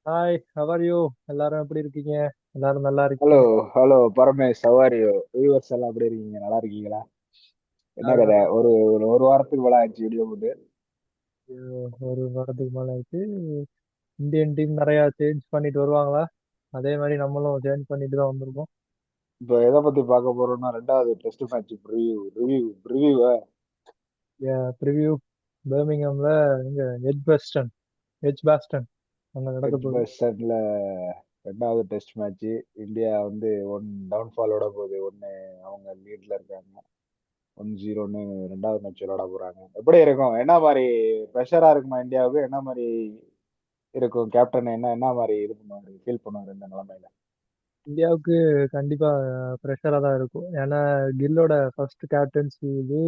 Hi, how are you? எல்லாரும் எப்படி இருக்கீங்க? எல்லாரும் நல்லா ஹலோ. இருக்கீங்க. ஹலோ பரமேஷ், சவாரியோ வியூவர்ஸ் எல்லாம் எப்படி இருக்கீங்க? நல்லா இருக்கீங்களா? என்ன எல்லாரும் கதை? நல்லா ஒரு வாரத்துக்கு மேல ஆச்சு வீடியோ போட்டு. ஒரு வாரத்துக்கு மேல ஆயிடுச்சு. இந்தியன் டீம் நிறைய சேஞ்ச் பண்ணிட்டு வருவாங்களா? அதே மாதிரி நம்மளும் சேஞ்ச் பண்ணிட்டு தான் வந்திருக்கோம். இப்போ எதை பத்தி பார்க்க போறோம்னா, ரெண்டாவது டெஸ்ட் மேட்ச் ரிவ்யூ. ப்ரிவ்யூ பர்மிங்ஹாம்ல இங்க எட்ஜ் பாஸ்டன் அங்க நடக்க எட்ஜ் போகுது. பஸ்டன்ல ரெண்டாவது டெஸ்ட் மேட்ச். இந்தியா வந்து டவுன்ஃபாலோட போகுது. அவங்க லீட்ல இருக்காங்க. 1-0ன்னு ரெண்டாவது மேட்ச் விளையாட போறாங்க. எப்படி இருக்கும்? என்ன மாதிரி ப்ரெஷரா இருக்குமா இந்தியாவுக்கு? என்ன மாதிரி இருக்கும்? கேப்டன் என்ன மாதிரி இது பண்ணுவாரு, ஃபீல் பண்ணுவாரு இந்த நிலைமையில? இந்தியாவுக்கு கண்டிப்பா ப்ரெஷரா தான் இருக்கும். ஏன்னா கில்லோட ஃபர்ஸ்ட் கேப்டன்சி இது.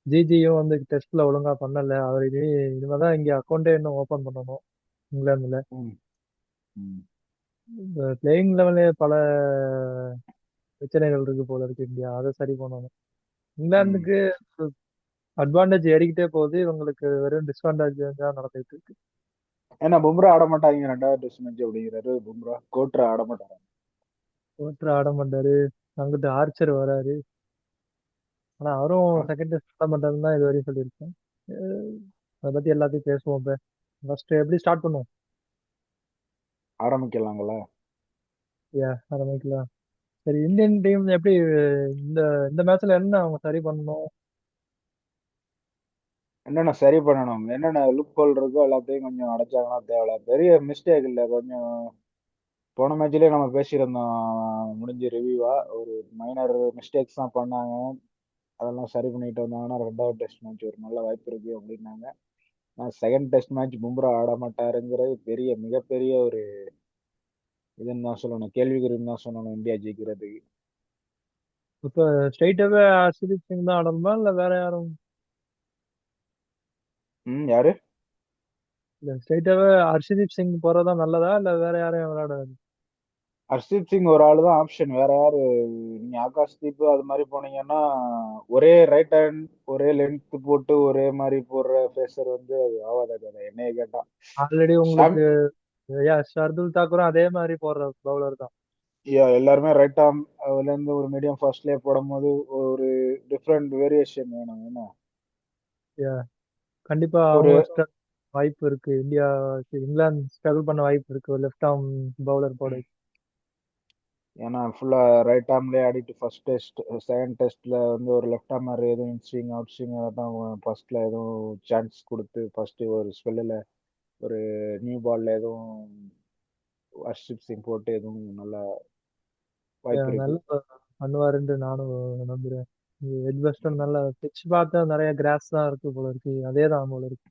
ஜிஜியும் வந்து டெஸ்ட்ல ஒழுங்கா பண்ணல. அவர் இனிமேதான் இங்க அக்கௌண்டே இன்னும் ஓபன் பண்ணணும் இங்கிலாந்துல. ம். ம். பிளேயிங் லெவலே பல பிரச்சனைகள் இருக்கு போல இருக்கு. இந்தியா அதை சரி பண்ணணும். ம். இங்கிலாந்துக்கு அட்வான்டேஜ் ஏறிக்கிட்டே போகுது, இவங்களுக்கு வெறும் டிஸ்அட்வான்டேஜ் தான் நடந்துட்டு இருக்கு. ஏன்னா பும்ரா ஆட மாட்டாங்க ரெண்டாவது டெஸ்ட் மேட்ச் அப்படிங்கிறாரு. பும்ரா கோட்ரா ஆட மாட்டாங்க. ஓட்டர் ஆட மாட்டாரு. அங்கிட்டு ஆர்ச்சர் வராரு. ஆனா அவரும் செகண்ட் டெஸ்ட் ஆட மாட்டாருன்னு தான் இது வரையும் சொல்லியிருக்கேன். அஹ் அதை பத்தி எல்லாத்தையும் பேசுவோம். இப்ப ஃபர்ஸ்ட் எப்படி ஸ்டார்ட் பண்ணுவோம்? ஆரம்பிக்கலாங்களா? ஆரம்பிக்கலாம். சரி, இந்தியன் டீம் எப்படி இந்த இந்த மேட்ச்ல என்ன அவங்க சரி பண்ணணும்? என்னென்ன சரி பண்ணணும், என்னென்ன லுக் ஹோல் இருக்கோ எல்லாத்தையும் கொஞ்சம் அடைச்சாங்கன்னா தேவையில்ல. பெரிய மிஸ்டேக் இல்லை. கொஞ்சம் போன மேட்ச்லயே நம்ம பேசியிருந்தோம் முடிஞ்ச ரிவ்யூவா. ஒரு மைனர் மிஸ்டேக்ஸ் தான் பண்ணாங்க. அதெல்லாம் சரி பண்ணிட்டு வந்தாங்கன்னா ரெண்டாவது டெஸ்ட் மேட்ச் ஒரு நல்ல வாய்ப்பு இருக்கு அப்படின்னாங்க. நான் செகண்ட் டெஸ்ட் மேட்ச் பும்ரா ஆட மாட்டாருங்கிறது மிகப்பெரிய ஒரு இதுன்னு தான் சொல்லணும், கேள்விக்குறின்னு தான் சொல்லணும் இந்தியா ஜெயிக்கிறதுக்கு. இப்ப ஸ்ட்ரைட்டாவே ஹர்ஷதீப் சிங் தான் ஆடணுமா இல்ல வேற யாரும்? ம். யாரு? இல்ல ஸ்ட்ரைட்டாவே ஹர்ஷதீப் சிங் போறதா நல்லதா இல்ல வேற யாரையும் விளையாட? ஹர்ஷீப் சிங் ஒரு ஆள் தான் ஆப்ஷன். வேற யாரு? நீங்க ஆகாஷ் தீப் அது மாதிரி போனீங்கன்னா ஒரே ரைட் ஹேண்ட் ஒரே லென்த் போட்டு ஒரே மாதிரி போடுற பேசர் வந்து அது ஆவாத கதை என்னைய கேட்டா. ஆல்ரெடி ஷாம். உங்களுக்கு ஷர்துல் தாக்கூரும் அதே மாதிரி போடுற பவுலர் தான். எல்லாருமே ரைட் ஆர்ம் அதுல இருந்து ஒரு மீடியம் ஃபாஸ்ட்லயே போடும் போது ஒரு டிஃப்ரெண்ட் வேரியேஷன் வேணும் என்ன. Yeah, கண்டிப்பா ஒரு அவங்க வாய்ப்பு இருக்கு. இங்கிலாந்து ஸ்ட்ரகிள் பண்ண வாய்ப்பு இருக்கு ஒரு லெஃப்ட் ஆர்ம் பவுலர் போட. ஏன்னா ஃபுல்லா ரைட் ஆர்ம்லயே ஆடிட்டு ஃபர்ஸ்ட் டெஸ்ட் செகண்ட் டெஸ்ட்ல வந்து ஒரு லெஃப்ட் ஆர்மர் எதுவும் ஸ்விங் அவுட் ஸ்விங் தான் ஃபர்ஸ்ட்ல எதுவும் சான்ஸ் கொடுத்து ஃபர்ஸ்ட் ஒரு ஸ்பெல்லில் ஒரு நியூ பால்ல எதுவும் ஹர்ஷிப் சிங் போட்டு எதுவும் நல்ல வாய்ப்பு இருக்கு. நல்லா பண்ணுவாருன்னு நானும் நம்புறேன். எட்வெஸ்டன் நல்ல பிட்ச் பார்த்தா நிறைய கிராஸ் தான் இருக்கு போல இருக்கு. அதே தான் போல இருக்கு.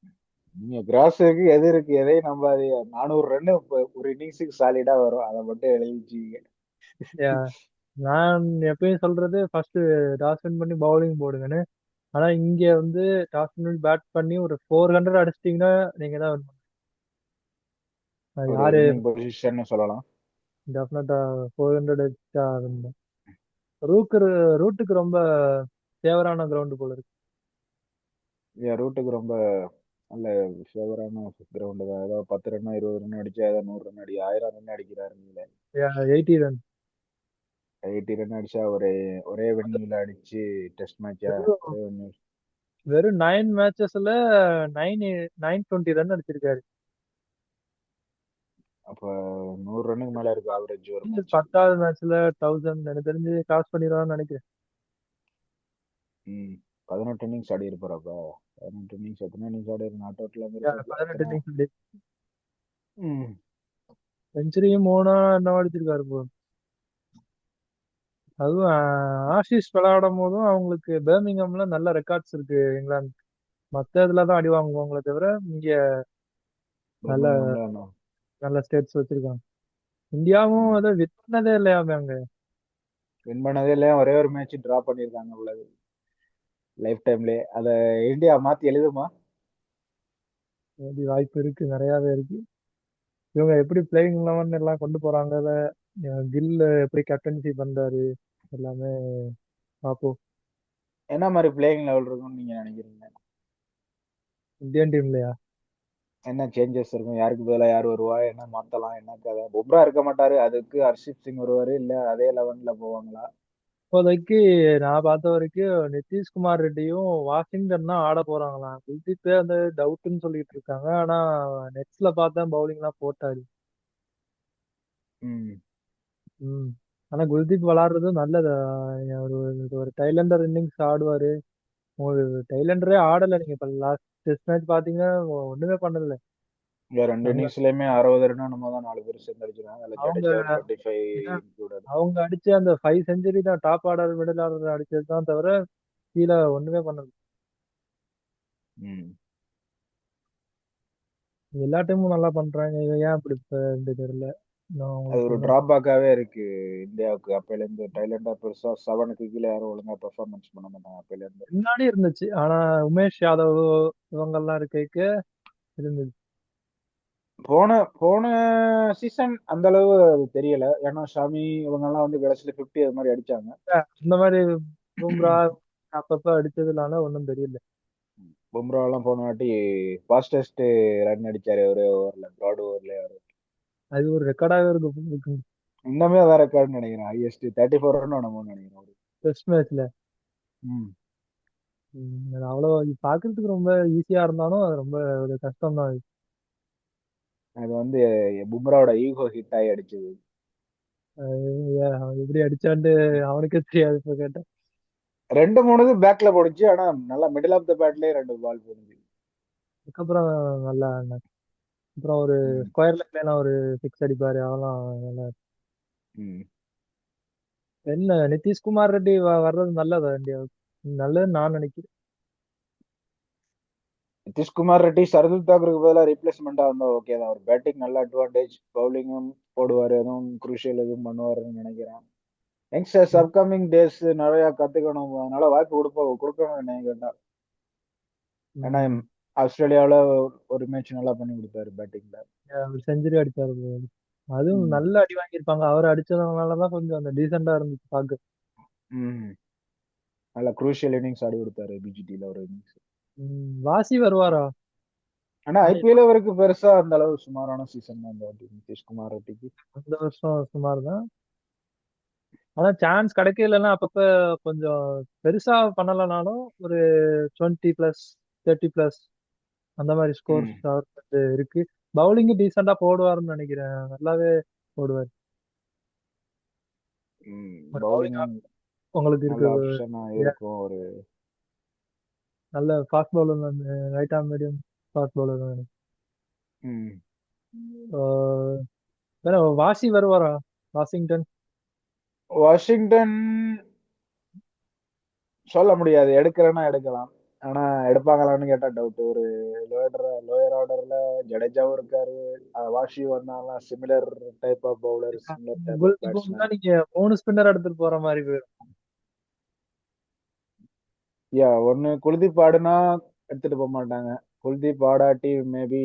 நீங்க கிராஸ் இருக்கு, எது இருக்கு, எதையும் நம்பாதீங்க. 400 ரன் ஒரு இன்னிங்ஸுக்கு சாலிடா வரும். அதை மட்டும் எழுதி வச்சுக்கீங்க. Yeah, நான் எப்பயும் சொல்றது ஃபர்ஸ்ட் டாஸ் வின் பண்ணி பவுலிங் போடுங்கன்னு. ஆனா இங்க வந்து டாஸ் வின் பண்ணி பேட் பண்ணி ஒரு 400 அடிச்சிட்டீங்கன்னா நீங்க தான் win பண்ணணும். அது ஒரு யாரு வின்னிங் பொசிஷன் சொல்லலாம். டெஃபினட்டா 400 அடிச்சா win தான். ரூக்கு ரூட்டுக்கு ரொம்ப ஃபேவரான கிரவுண்ட் போல இருக்கு. என் ரூட்டுக்கு ரொம்ப நல்ல ஃபேவரான கிரவுண்டு தான். ஏதோ 10 ரன் 20 ரன் அடிச்சா ஏதோ 100 ரன் 1000 ரன் அடிக்கிறாருங்களே. 80 ரன். 80 ரன் அடிச்சா ஒரே ஒரே வெண்ணில அடிச்சு டெஸ்ட் மேட்சா வெறும் ஒரே வெண்ணி. வெறும் 9 மேட்சஸ்ல 920 ரன் அடிச்சிருக்காரு. அப்ப 100 ரன்னுக்கு மேல இருக்கு ஆவரேஜ் ஒரு மேட்ச்சுக்கு. 10வது மேட்ச்ல 1000 எனக்கு தெரிஞ்சு கிராஸ் பண்ணிடுவான்னு நினைக்கிறேன். ம். 18 இன்னிங்ஸ் ஆடி இருப்பாரப்ப. 18 இன்னிங்ஸ் எத்தனை இன்னிங்ஸ் ஆடி இருக்கு? நாட் அவுட்ல இருந்திருக்காப்ல 18 எத்தனை? இன்னிங்ஸ் ம். செஞ்சுரியும் மூணா என்ன அடிச்சிருக்காரு போ. அதுவும் ஆஷிஷ் விளையாடும் போதும் அவங்களுக்கு பெர்மிங்ஹாம்ல நல்ல ரெக்கார்ட்ஸ் இருக்கு இங்கிலாந்து. மத்த இதுல தான் அடி வாங்குவாங்களே தவிர இங்க நல்ல பர்மிங்ஹாம்ல என்ன? நல்ல ஸ்டேட்ஸ் வச்சிருக்காங்க. இந்தியாவும் ம். அதை வின் பண்ணதே இல்லையாமே அங்க. வின் பண்ணதே இல்லையா? ஒரே ஒரு மேட்ச் டிரா பண்ணியிருக்காங்க உள்ளது லைஃப் டைம்லயே. அத இந்தியா மாத்தி எழுதுமா? அப்படி வாய்ப்பு இருக்கு, நிறையாவே இருக்கு. இவங்க எப்படி பிளேயிங் லெவன் எல்லாம் கொண்டு போறாங்க. கில் எப்படி கேப்டன்சி பண்றாரு எல்லாமே பார்ப்போம். என்ன மாதிரி பிளேயிங் லெவல் இருக்கும்னு நீங்க நினைக்கிறீங்க? இந்தியன் டீம்லயா? என்ன சேஞ்சஸ் இருக்கும், யாருக்கு பதிலா யார் வருவா, என்ன மாத்தலாம், என்ன கதை. பும்ரா இருக்க மாட்டாரு, அதுக்கு ஹர்ஷித் சிங் வருவாரு, இல்ல அதே 11ல போவாங்களா? இப்போதைக்கு நான் பார்த்த வரைக்கும் நிதிஷ்குமார் ரெட்டியும் வாஷிங்டன் தான் ஆட போறாங்களாம். குல்தீப் அந்த டவுட்னு சொல்லிட்டு இருக்காங்க. ஆனா நெட்ஸ்ல பார்த்தேன் பவுலிங்லாம் போட்டாரு. ம். ம். ஆனா குல்தீப் விளாடுறது நல்லது. ஒரு ஒரு டைலண்டர் இன்னிங்ஸ் ஆடுவாரு. ஒரு டைலண்டரே ஆடல. நீங்க இப்ப லாஸ்ட் டெஸ்ட் மேட்ச் பாத்தீங்கன்னா ஒண்ணுமே பண்ணல. இங்க 2 நல்ல இன்னிங்ஸ்லயுமே 60 ரன் என்னமோ தான் 4 பேர் சேர்ந்து அடிச்சிருக்காங்க. அதுல அவங்க ஜடேஜா 25 ஏன்னா இன்க்ளூடட். அவங்க அடிச்ச அந்த 5 செஞ்சுரி தான் டாப் ஆர்டர் மிடில் ஆர்டர் அடிச்சது தான் தவிர கீழ ஒண்ணுமே பண்ணல. ம். எல்லா டைமும் நல்லா பண்றாங்க. இவன் ஏன் அப்படி இப்ப தெரியல. நான் அது உங்களுக்கு ஒரு ஒண்ணும் டிராபேக்காவே இருக்கு இந்தியாவுக்கு. அப்பையில இருந்து டைலண்டா பெருசா 7க்கு கீழ யாரும் ஒழுங்கா பெர்ஃபார்மன்ஸ் பண்ண மாட்டாங்க அப்பையில இருந்து. முன்னாடி இருந்துச்சு. ஆனா உமேஷ் யாதவ் இவங்கெல்லாம் இருக்கைக்கு இருந்துச்சு. போன போன சீசன் அந்த அளவு அது தெரியல. ஏன்னா ஷாமி இவங்க எல்லாம் வந்து கடைசியில 50 அது மாதிரி அடிச்சாங்க. இந்த மாதிரி பும்ரா அப்பப்ப அடிச்சதுனால ஒண்ணும் தெரியல. பும்ரா எல்லாம் போன வாட்டி ஃபாஸ்டஸ்ட் ரன் அடிச்சாரு ஒரே ஓவர்ல, பிராட் ஓவர்ல. அது ஒரு ரெக்கார்டாவே இருக்கும் இன்னுமே அதான் ரெக்கார்ட்னு நினைக்கிறேன். ஹையஸ்ட் 34 ரன் என்னமோன்னு நினைக்கிறேன் அவரு. டெஸ்ட் மேட்ச்ல. ம். அது அவ்வளோ பாக்குறதுக்கு ரொம்ப ஈஸியா இருந்தாலும் அது ரொம்ப ஒரு கஷ்டம் தான். அது வந்து பும்ராவோட ஈகோ ஹிட் ஆகி அடிச்சது. அவன் எப்படி அடிச்சான்ட்டு அவனுக்கே தெரியாது இப்ப கேட்டா. 2 3 இது பேக்ல போடுச்சு. ஆனா நல்லா மிடில் ஆஃப் த பேட்லயே 2 பால் போடுச்சு. அதுக்கப்புறம் நல்லா அப்புறம் ஒரு ம். ஸ்கொயர் லைன்ல ஒரு சிக்ஸ் அடிப்பாரு. அவெல்லாம் நல்லா. ம். என்ன நிதிஷ்குமார் ரெட்டி வர்றது நல்லதா இந்தியாவுக்கு? நல்லதுன்னு நான் நினைக்கிறேன். நிதிஷ்குமார் ரெட்டி சர்துல் தாக்கூருக்கு பதிலா ரீப்ளேஸ்மெண்டா வந்தா ஓகே தான். ஒரு பேட்டிங் நல்ல அட்வான்டேஜ், பவுலிங்கும் போடுவாரு, எதுவும் குரூஷியல் எதுவும் பண்ணுவாருன்னு நினைக்கிறேன். யங்ஸ்டர்ஸ் அப்கமிங் டேஸ் நிறைய கத்துக்கணும், அதனால வாய்ப்பு கொடுக்கணும் என்ன கேட்டா. ஏன்னா ம். ஆஸ்திரேலியாவுல ஒரு மேட்ச் நல்லா பண்ணி கொடுத்தாரு பேட்டிங்ல. ஒரு செஞ்சுரி அடிச்சாரு bro. அதுவும் ம். நல்ல அடி வாங்கியிருப்பாங்க. அவர் அடிச்சதுனாலதான் கொஞ்சம் அந்த டீசெண்டா இருந்துச்சு பாக்க. ம். நல்ல குரூஷியல் இன்னிங்ஸ் ஆடி கொடுத்தாரு பிஜிடில ஒரு இன்னிங்ஸ். வாசி வருவாரா? ஆனா ஆனா ஐபிஎல் வரைக்கும் பெருசா அந்த அளவு சுமாரான சீசன் தான் இந்த வாட்டி நிதிஷ்குமார் ரெட்டிக்கு. இந்த வருஷம் சுமார் தான். ஆனா சான்ஸ் கிடைக்கலன்னா அப்பப்ப கொஞ்சம் பெருசா பண்ணலனாலும் ஒரு 20 பிளஸ் 30 பிளஸ் அந்த மாதிரி ஸ்கோர்ஸ் ம். அவருக்கு இருக்கு. பவுலிங் டீசெண்டா போடுவாருன்னு நினைக்கிறேன். நல்லாவே போடுவார். ம். ஒரு பவுலிங் பவுலிங் உங்களுக்கு நல்ல இருக்கு. ஆப்ஷனா Yeah, இருக்கும் ஒரு. நல்ல fast bowler. Right arm medium fast bowler. ம். வேற வாசி வருவாரா? வாஷிங்டன். வாஷிங்டன் சொல்ல முடியாது. எடுக்கிறேன்னா எடுக்கலாம். ஆனா எடுப்பாங்களான்னு கேட்டா டவுட். ஒரு லோயர் ஆர்டர்ல ஜடேஜாவும் இருக்காரு. வாஷி வந்தாலும் similar type of bowler, similar type of Kuldeep batsman. நீங்க 3 ஸ்பின்னர் எடுத்துட்டு போற மாதிரி போயிடும். யா ஒன்னு குல்தீப் ஆடுனா எடுத்துட்டு போக மாட்டாங்க. குல்தீப் ஆடாட்டி மேபி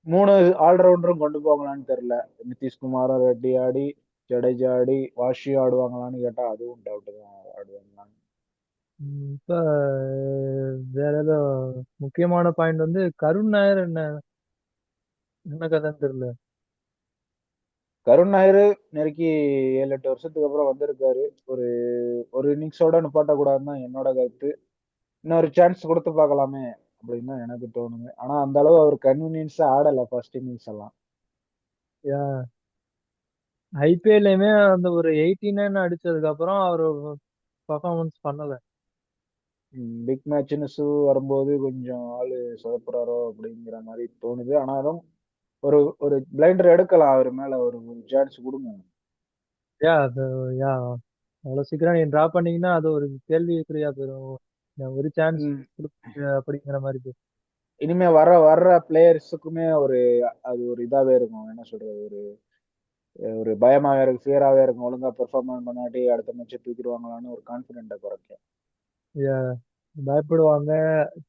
3 ஆல்ரவுண்டரும் கொண்டு போகலான்னு தெரியல. நிதிஷ்குமாரும் ரெட்டி ஆடி, ஜடேஜா ஆடி, வாஷியும் ஆடுவாங்களான்னு கேட்டா அதுவும் டவுட் தான், ஆடுவாங்களான்னு. இப்ப வேற ஏதோ முக்கியமான பாயிண்ட் கருண் நாயர் என்ன என்ன கதைன்னு தெரியல. கருண் நாயர் நெருக்கி 7 8 வருஷத்துக்கு அப்புறம் வந்திருக்காரு. ஒரு ஒரு இன்னிங்ஸோட நிப்பாட்ட கூடாதுன்னு தான் என்னோட கருத்து. இன்னொரு சான்ஸ் கொடுத்து பார்க்கலாமே அப்படின்னு தான் எனக்கு தோணுது. ஆனா அந்த அளவு அவர் கன்வீனியன்ஸா ஆடல ஃபர்ஸ்ட் இன்னிங்ஸ் எல்லாம். ஐபிஎல்லையுமே அந்த ஒரு 89 அடிச்சதுக்கு அப்புறம் அவர் பர்ஃபார்மன்ஸ் பண்ணல. பிக் மேட்ச்னு வரும்போது கொஞ்சம் ஆளு சொதப்புறாரோ அப்படிங்கிற மாதிரி தோணுது. ஆனாலும் ஒரு ஒரு பிளைண்டர் எடுக்கலாம், அவர் மேல ஒரு சான்ஸ் கொடுங்க. யா அது யா அவ்வளவு சீக்கிரம் நீங்க டிரா பண்ணீங்கன்னா அது ஒரு கேள்விக்குறியா போயிடும். ஒரு சான்ஸ் ம். அப்படிங்கிற மாதிரி போயிடும். இனிமே வர வர்ற பிளேயர்ஸுக்குமே ஒரு அது ஒரு இதாவே இருக்கும், என்ன சொல்றது, ஒரு ஒரு பயமாவே இருக்கும், ஃபியராவே இருக்கும். ஒழுங்கா பெர்ஃபார்மன்ஸ் பண்ணாட்டி அடுத்த மேட்ச் தூக்கிடுவாங்களான்னு ஒரு கான்பிடென்ட்டை குறைக்கும். யா பயப்படுவாங்க.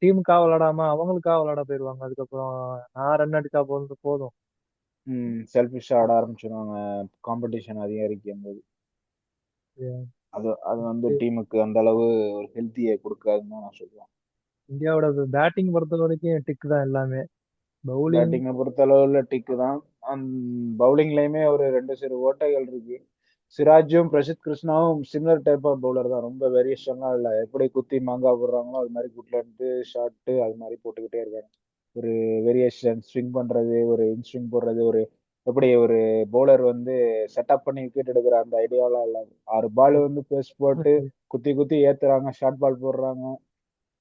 டீமுக்காக விளையாடாம அவங்களுக்காக விளையாட போயிருவாங்க. அதுக்கப்புறம் நான் ரன் அடிச்சா போதும் போதும். செல்ஃபிஷா ஆட ஆரம்பிச்சிருவாங்க காம்படிஷன் அதிகரிக்கும் போது. Yeah. அது அது வந்து டீமுக்கு அந்த அளவு ஒரு ஹெல்த்தியை கொடுக்காதுன்னு தான் நான் சொல்லுவேன். இந்தியாவோட பேட்டிங் பொறுத்த வரைக்கும் டிக் தான் எல்லாமே. பவுலிங் பேட்டிங்கை பொறுத்த அளவுல டிக்கு தான். பவுலிங்லயுமே ஒரு 2 ஓட்டைகள் இருக்கு. சிராஜும் பிரசித் கிருஷ்ணாவும் சிமிலர் டைப் ஆஃப் பவுலர் தான். ரொம்ப வேரியேஷன்லாம் இல்லை. எப்படி குத்தி மாங்கா போடுறாங்களோ அது மாதிரி குட்ல இருந்து ஷாட்டு அது மாதிரி போட்டுக்கிட்டே இருக்காங்க. ஒரு வேரியேஷன் ஸ்விங் பண்றது, ஒரு இன் ஸ்விங் போடுறது, ஒரு எப்படி ஒரு பவுலர் வந்து செட்டப் பண்ணி விக்கெட் எடுக்கிற அந்த ஐடியாலாம் இல்லை. 6 பால் வந்து பேஸ் போட்டு குத்தி குத்தி ஏத்துறாங்க, ஷார்ட் பால் போடுறாங்க.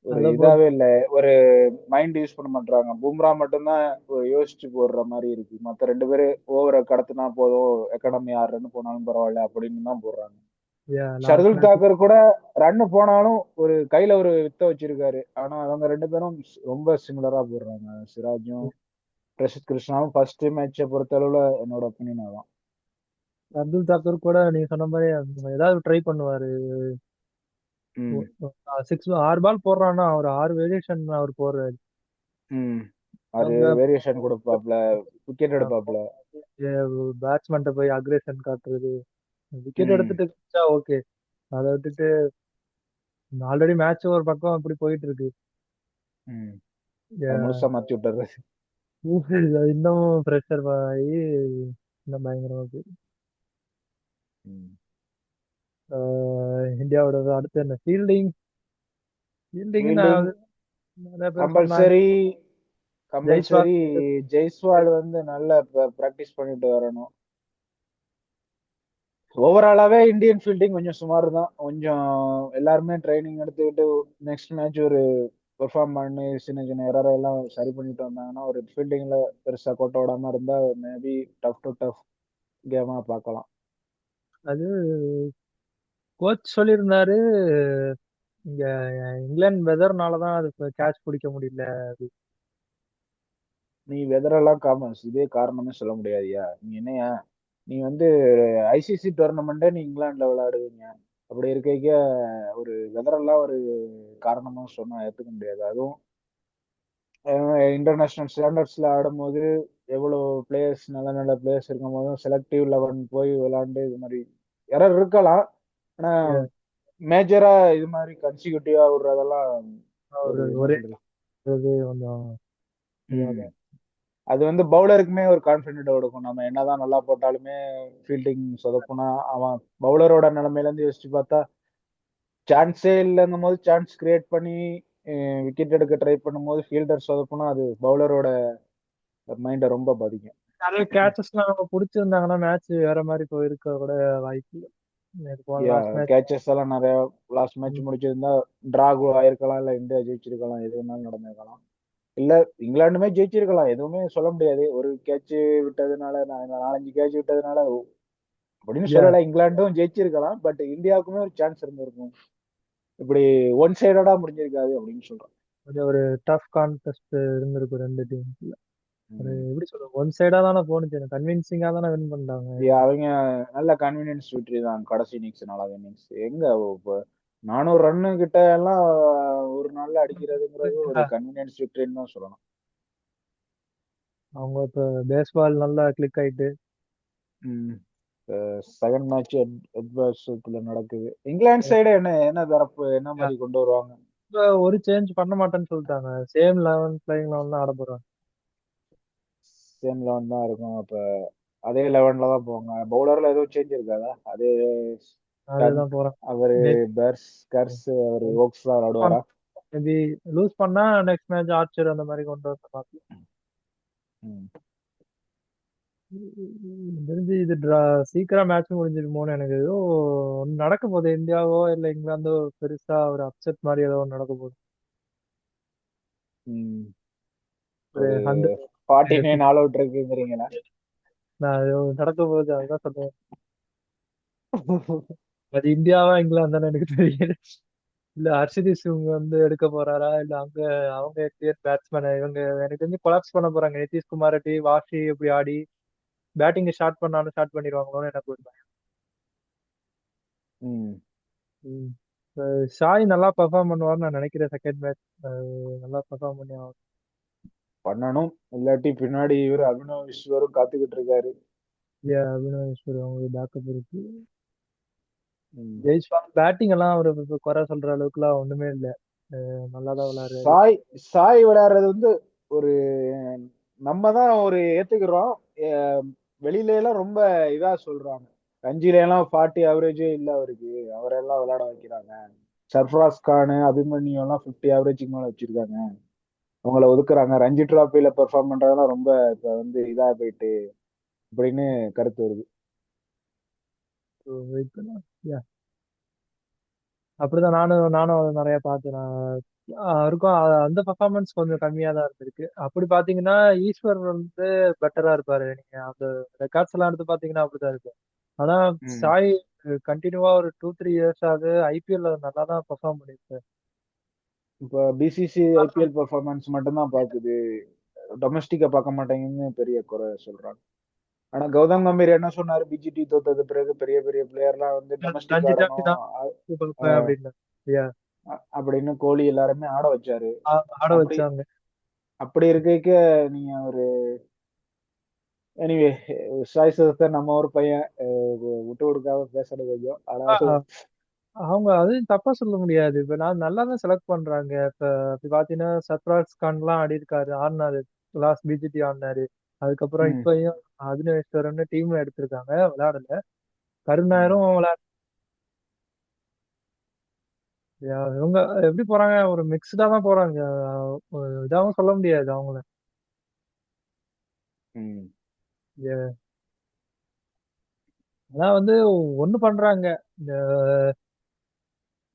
ஒரு அதை போட்டு இதாவே இல்லை. ஒரு மைண்ட் யூஸ் பண்ண மாட்டாங்க. பும்ரா மட்டும்தான் ஒரு யோசிச்சு போடுற மாதிரி இருக்கு. மத்த 2 பேரு ஓவரை கடத்தினா போதும், எக்கானமி 6 ரன் போனாலும் பரவாயில்ல அப்படின்னு தான் போடுறாங்க. லாஸ்ட் ஷர்துல் மேட்ச் தாக்கர் கூட ரன் போனாலும் ஒரு கையில ஒரு வித்த வச்சிருக்காரு. ஆனா அவங்க 2 பேரும் ரொம்ப சிமிலரா போடுறாங்க. சிராஜும் பிரசித் கிருஷ்ணாவும் ஃபர்ஸ்ட் மேட்சை பொறுத்த அளவுல என்னோட ஒப்பீனியன் அதான். அப்துல் தாக்கூர் கூட நீங்க சொன்ன மாதிரி ஏதாவது ட்ரை பண்ணுவாரு. ம். 6 பால் போடுறான்னா அவர் 6 வேரியேஷன் அவர் போடுறாரு. ம். அது அவங்க வேரியேஷன் கொடுப்பாப்ல, விக்கெட் எடுப்பாப்ல. பேட்ஸ்மேன்ட்ட போய் அக்ரேஷன் காட்டுறது, விக்கெட் ம். எடுத்துட்டு ஓகே. அதை விட்டுட்டு ஆல்ரெடி மேட்ச் ஒரு பக்கம் அப்படி போயிட்டு இருக்கு. ம். அது Yeah. முழுசா மாத்தி விட்டுறது. அது இன்னமும் ப்ரெஷர் ஆகி இன்னும் பயங்கரமா போகுது. ம். இந்தியாவோட அடுத்து என்ன ஃபீல்டிங். ஃபீல்டிங் ஃபீல்டிங் நிறைய பேர் சொன்னாங்க. கம்பல்சரி. ஜெய்ஸ்வால் கம்பல்சரி ஜெய்ஸ்வால் வந்து நல்லா பிராக்டிஸ் பண்ணிட்டு வரணும். ஓவராலாவே இந்தியன் ஃபீல்டிங் கொஞ்சம் சுமார் தான். கொஞ்சம் எல்லாருமே ட்ரைனிங் எடுத்துக்கிட்டு நெக்ஸ்ட் மேட்ச் ஒரு பெர்ஃபார்ம் பண்ணி சின்ன சின்ன எரர் எல்லாம் சரி பண்ணிட்டு வந்தாங்கன்னா ஒரு ஃபீல்டிங்ல பெருசா கொட்ட விடாம இருந்தா மேபி டஃப் டு டஃப் கேமா பார்க்கலாம். அது கோச் சொல்லியிருந்தாரு, இங்க இங்கிலாந்து வெதர்னால தான் அது கேட்ச் பிடிக்க முடியல. நீ வெதரெல்லாம் காமர்ஸ் இதே காரணமே சொல்ல முடியாதுயா. நீ என்னையா, நீ வந்து ஐசிசி டோர்னமெண்ட்டே நீ இங்கிலாந்துல விளையாடுவீங்க. அப்படி இருக்க ஒரு வெதரெல்லாம் ஒரு காரணமா சொன்னா ஏத்துக்க முடியாது. அதுவும் இன்டர்நேஷனல் ஸ்டாண்டர்ட்ஸ்ல ஆடும்போது எவ்வளவு பிளேயர்ஸ் நல்ல நல்ல பிளேயர்ஸ் இருக்கும் போதும் செலக்டிவ் 11 போய் விளையாண்டு இது மாதிரி எரர் இருக்கலாம். ஆனா மேஜரா இது மாதிரி கன்சிக்யூட்டிவா விடுறதெல்லாம் ஒரு ஒரு என்ன ஒரே சொல்றது. இது கொஞ்சம் ம். இதுவாக. அது வந்து பவுலருக்குமே ஒரு கான்பிடென்ட் கொடுக்கும். நம்ம என்னதான் நல்லா போட்டாலுமே ஃபீல்டிங் சொதப்புனா அவன் பவுலரோட நிலைமையில இருந்து யோசிச்சு பார்த்தா சான்ஸே இல்லைங்கும் போது சான்ஸ் கிரியேட் பண்ணி விக்கெட் எடுக்க ட்ரை பண்ணும்போது ஃபீல்டர் சொதப்புனா அது பவுலரோட மைண்டை ரொம்ப பாதிக்கும். நிறைய கேச்சஸ்லாம் நம்ம பிடிச்சிருந்தாங்கன்னா மேட்ச் வேற மாதிரி போயிருக்க கூட வாய்ப்பு இல்லை. நேத்து போன லாஸ்ட் மேட்ச் கேச்சஸ் எல்லாம் நிறைய லாஸ்ட் மேட்ச் முடிச்சிருந்தா டிரா ஆயிருக்கலாம், இல்ல இந்தியா ஜெயிச்சிருக்கலாம், எது வேணாலும் நடந்திருக்கலாம். இல்ல இங்கிலாந்துமே ஜெயிச்சிருக்கலாம், எதுவுமே சொல்ல முடியாது. ஒரு கேட்ச் விட்டதுனால 4-5 கேட்ச் விட்டதுனால அப்படின்னு சொல்லல. இங்கிலாண்டும் ஜெயிச்சிருக்கலாம், பட் இந்தியாவுக்குமே ஒரு சான்ஸ் இருந்திருக்கும். இப்படி ஒன் சைடடா முடிஞ்சிருக்காது அப்படின்னு சொல்றேன். கொஞ்சம் ஒரு டஃப் கான்டெஸ்ட் இருந்திருக்கும் ரெண்டு டீம்ஸ்ல. ஒரு ம். எப்படி சொல்றது, ஒன் சைடா தானே போனுச்சு, கன்வின்சிங்கா தானே வின் பண்ணாங்க. அவங்க நல்ல கன்வீனியன்ஸ் விக்டரி தான். கடைசி இன்னிங்ஸ் நாலா இன்னிங்ஸ் எங்க இப்போ 400 ரன்னு கிட்ட எல்லாம் ஒரு நாள்ல அடிக்கிறதுங்கிறது ஒரு கன்வீனியன்ஸ் விக்டரின்னு தான் சொல்லணும். அவங்க இப்ப பேஸ்பால் நல்லா கிளிக் ஆயிட்டு. செகண்ட் மேட்ச் எட்வர்ட்ஸ்ல நடக்குது. இங்கிலாந்து சைடு என்ன என்ன தரப்பு என்ன மாதிரி கொண்டு வருவாங்க? இப்ப ஒரு சேஞ்ச் பண்ண மாட்டேன்னு சொல்லிட்டாங்க. சேம் 11 பிளேயிங் 11 தான் ஆட போறாங்க. சேம் 11 தான் இருக்கும். அப்ப அதே 11ல தான் போவாங்க. பவுலர்ல எதுவும் சேஞ்ச் இருக்காதா? அதே ஸ்டன், அதுதான் போறாங்க. அவரு பெர்ஸ் கர்ஸ், அவரு ஓக்ஸ் தான் விளையாடுவாரா? மேபி லூஸ் பண்ணா நெக்ஸ்ட் மேட்ச் ஆர்ச்சர் அந்த மாதிரி கொண்டு வர பார்க்கலாம். ம். தெரிஞ்சு இது சீக்கிரம் மேட்ச் முடிஞ்சிருமோன்னு எனக்கு ஏதோ ஒண்ணு நடக்க போகுது. இந்தியாவோ இல்ல இங்கிலாந்தோ பெருசா ஒரு அப்செட் மாதிரி ஏதோ ஒண்ணு நடக்க போகுது. ம். ஒரு ஒரு 100 49 ஆல் அவுட் இருக்குங்கிறீங்களா? நான் ஏதோ நடக்க போகுது அதுதான் சொல்லுவேன். அது இந்தியாவா இங்கிலாந்து எனக்கு தெரியல. இல்ல ஹர்ஷதீப் சிங் எடுக்க போறாரா, இல்ல அங்க அவங்க கிளியர் பேட்ஸ்மேன் இவங்க எனக்கு தெரிஞ்சு கொலாப்ஸ் பண்ண போறாங்க. நிதிஷ்குமார் ரெட்டி வாஷி இப்படி ஆடி பேட்டிங் ஸ்டார்ட் பண்ணாலும் ஸ்டார்ட் பண்ணிடுவாங்களோன்னு எனக்கு ஒரு பயம். ம். ம். ஷாய் நல்லா பெர்ஃபார்ம் பண்ணுவார்னு நான் நினைக்கிறேன். செகண்ட் மேட்ச் நல்லா பெர்ஃபார்ம் பண்ணி ஆகணும். பண்ணணும். இல்லாட்டி பின்னாடி இவரு அபினவ் விஸ்வரும் காத்துக்கிட்டு இருக்காரு. இல்லையா, அபினவேஸ்வர் அவங்களுக்கு பேக்கப் இருக்கு. ம். ஜெய்ஸ்வால் பேட்டிங் எல்லாம் அவர் குறை சொல்ற அளவுக்குலாம் ஒண்ணுமே இல்லை. நல்லாதான் விளையாடுறாரு. சாய் சாய் விளையாடுறது வந்து ஒரு நம்ம தான் ஒரு ஏத்துக்கிறோம். அஹ் வெளியில எல்லாம் ரொம்ப இதா சொல்றாங்க. ரஞ்சில எல்லாம் 40 ஆவரேஜே இல்ல அவருக்கு. அவரெல்லாம் விளையாட வைக்கிறாங்க. சர்ஃப்ராஸ் கான், அபிமன்யு எல்லாம் 50 ஆவரேஜுக்கு மேல வச்சிருக்காங்க. அவங்கள ஒதுக்குறாங்க. ரஞ்சி டிராபில பெர்ஃபார்ம் பண்றதெல்லாம் ரொம்ப இப்ப இதா போயிட்டு அப்படின்னு கருத்து வருது. வெயிட் பண்ணலாம். அப்படிதான் நானும் அதை நிறைய பார்த்தேன். அவருக்கும் அந்த பர்ஃபார்மன்ஸ் கொஞ்சம் கம்மியா தான் இருந்திருக்கு. அப்படி பாத்தீங்கன்னா ஈஸ்வர் வந்து பெட்டரா இருப்பாரு. நீங்க அந்த ரெக்கார்ட்ஸ் எல்லாம் எடுத்து பாத்தீங்கன்னா அப்படிதான் இருக்கு. ஆனா ம். சாய் கண்டினியூவா ஒரு 2-3 இயர்ஸ் ஆகுது ஐபிஎல்ல நல்லா தான் பெர்ஃபார்ம் பண்ணிருக்காரு. இப்ப பிசிசி ஐபிஎல் பெர்ஃபார்மன்ஸ் மட்டும்தான் பாக்குது. டொமஸ்டிக்கா பார்க்க மாட்டேங்குதுன்னு பெரிய குறை சொல்றாங்க. ஆனா கௌதம் கம்பீர் என்ன சொன்னாரு, பிஜிடி தோத்தது பிறகு பெரிய பெரிய பிளேயர்லாம் டொமஸ்டிக் ரஞ்சி டிராபி ஆடணும் தான் பார்ப்பேன் அப்படின்னு. Yeah. அப்படின்னு கோலி எல்லாருமே ஆட வச்சாரு. ஆட அப்படி வச்சாங்க. அப்படி இருக்க நீங்க ஒரு எனிவே சாய் சதத்தை நம்ம ஒரு பையன் விட்டு கொடுக்காம பேசுறது கொஞ்சம். ஆனாலும் அவங்க அதையும் தப்பா சொல்ல முடியாது. இப்ப நான் நல்லா தான் செலக்ட் பண்றாங்க. இப்ப பாத்தீங்கன்னா சர்ஃப்ராஸ் கான்லாம் ஆடி இருக்காரு, ஆடினாரு. Last PGT ஆடினாரு. அதுக்கப்புறம் ம், இப்பயும் அபினவேஸ்வரன் டீம்ல எடுத்திருக்காங்க, விளையாடல. ம், கருணாயரும் விளையாட. இவங்க எப்படி போறாங்க, ஒரு மிக்ஸ்டா தான் போறாங்க. இதாவும் சொல்ல முடியாது அவங்கள. ம். ஏ- அதான் வந்து ஒண்ணு பண்றாங்க. இந்த